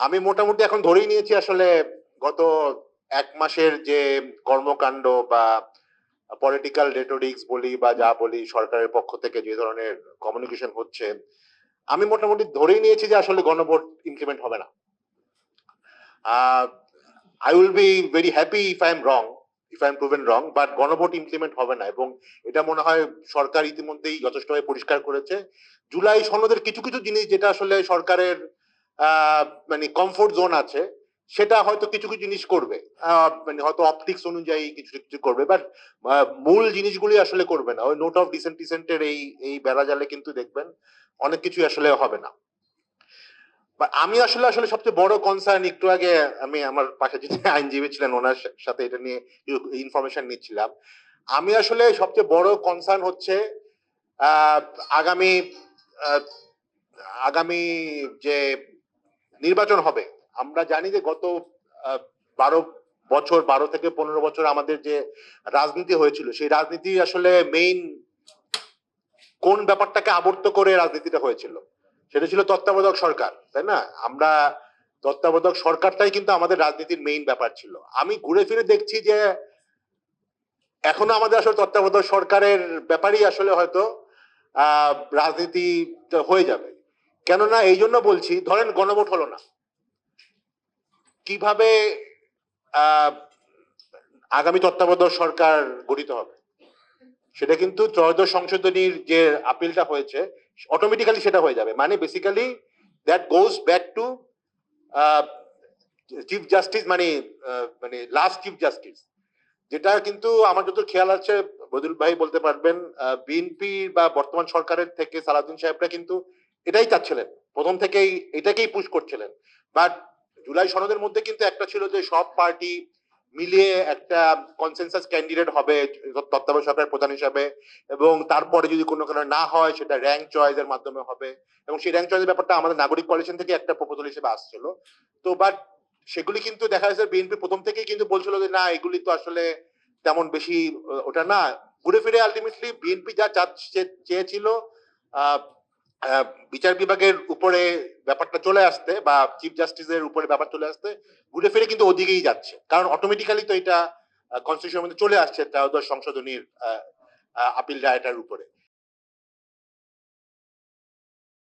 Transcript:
আমি মোটামুটি এখন ধরেই নিয়েছি আসলে গত 1 মাসের যে কর্মকাণ্ড বা পলিটিক্যাল রেটোরিক্স বলি বা যা বলি সরকারের পক্ষ থেকে যে ধরনের কমিউনিকেশন হচ্ছে, আমি মোটামুটি ধরেই নিয়েছি যে আসলে গণভোট ইমপ্লিমেন্ট হবে না। I will be very happy if I am wrong, if I am proven wrong, but গণভোট ইমপ্লিমেন্ট হবে না। এবং এটা মনে হয় সরকার ইতিমধ্যেই যথেষ্টভাবে পরিষ্কার করেছে। জুলাই সনদের কিছু কিছু জিনিস যেটা আসলে সরকারের মানে কমফোর্ট জোন আছে, সেটা হয়তো কিছু কিছু জিনিস করবে, মানে হয়তো অপটিক্স অনুযায়ী কিছু কিছু করবে, বাট মূল জিনিসগুলি আসলে করবে না। ওই নোট অফ ডিসেন্টের এই এই বেড়াজালে কিন্তু দেখবেন অনেক কিছুই আসলে হবে না। আমি আসলে আসলে সবচেয়ে বড় কনসার্ন, একটু আগে আমি আমার পাশে যে আইনজীবী ছিলেন ওনার সাথে এটা নিয়ে ইনফরমেশন নিচ্ছিলাম। আমি আসলে সবচেয়ে বড় কনসার্ন হচ্ছে আহ, আগামী আহ, আগামী যে নির্বাচন হবে। আমরা জানি যে গত 12 বছর, 12 থেকে 15 বছর আমাদের যে রাজনীতি হয়েছিল, সেই রাজনীতি আসলে মেইন কোন ব্যাপারটাকে আবর্ত করে রাজনীতিটা হয়েছিল, সেটা ছিল তত্ত্বাবধায়ক সরকার, তাই না? আমরা তত্ত্বাবধায়ক সরকারটাই কিন্তু আমাদের রাজনীতির মেইন ব্যাপার ছিল। আমি ঘুরে ফিরে দেখছি যে এখনো আমাদের আসলে তত্ত্বাবধায়ক সরকারের ব্যাপারই আসলে হয়তো রাজনীতি হয়ে যাবে। কেননা এই জন্য বলছি, ধরেন গণভোট হলো না, কিভাবে আগামী তত্ত্বাবধায়ক সরকার গঠিত হবে? সেটা কিন্তু ত্রয়োদশ সংশোধনীর যে আপিলটা হয়েছে, অটোমেটিক্যালি সেটা হয়ে যাবে। মানে basically that goes back to chief justice, মানে মানে লাস্ট চিফ জাস্টিস। যেটা কিন্তু আমার যত খেয়াল আছে, বদরুল ভাই বলতে পারবেন, বিএনপি বা বর্তমান সরকারের থেকে সালাউদ্দিন সাহেবরা কিন্তু এটাই চাচ্ছিলেন, প্রথম থেকেই এটাকেই পুশ করছিলেন। বাট জুলাই সনদের মধ্যে কিন্তু একটা ছিল যে সব পার্টি মিলিয়ে একটা কনসেনসাস ক্যান্ডিডেট হবে তত্ত্বাবধায়ক সরকারের প্রধান হিসাবে, এবং তারপরে যদি কোনো কারণে না হয় সেটা র্যাঙ্ক চয়েসের মাধ্যমে হবে। এবং সেই র্যাঙ্ক চয়েসের ব্যাপারটা আমাদের নাগরিক কোয়ালিশন থেকে একটা প্রপোজাল হিসেবে আসছিল। তো বাট সেগুলি কিন্তু দেখা যাচ্ছে বিএনপি প্রথম থেকেই কিন্তু বলছিল যে না, এগুলি তো আসলে তেমন বেশি ওটা না। ঘুরে ফিরে আলটিমেটলি বিএনপি যা চেয়েছিল বিচার বিভাগের উপরে ব্যাপারটা চলে আসতে বা চিফ জাস্টিসের উপরে ব্যাপার চলে আসতে, ঘুরে ফিরে কিন্তু ওদিকেই যাচ্ছে। কারণ অটোমেটিক্যালি তো এটা কনস্টিটিউশনের মধ্যে চলে আসছে ত্রয়োদশ সংশোধনীর আপিল রায়টার উপরে।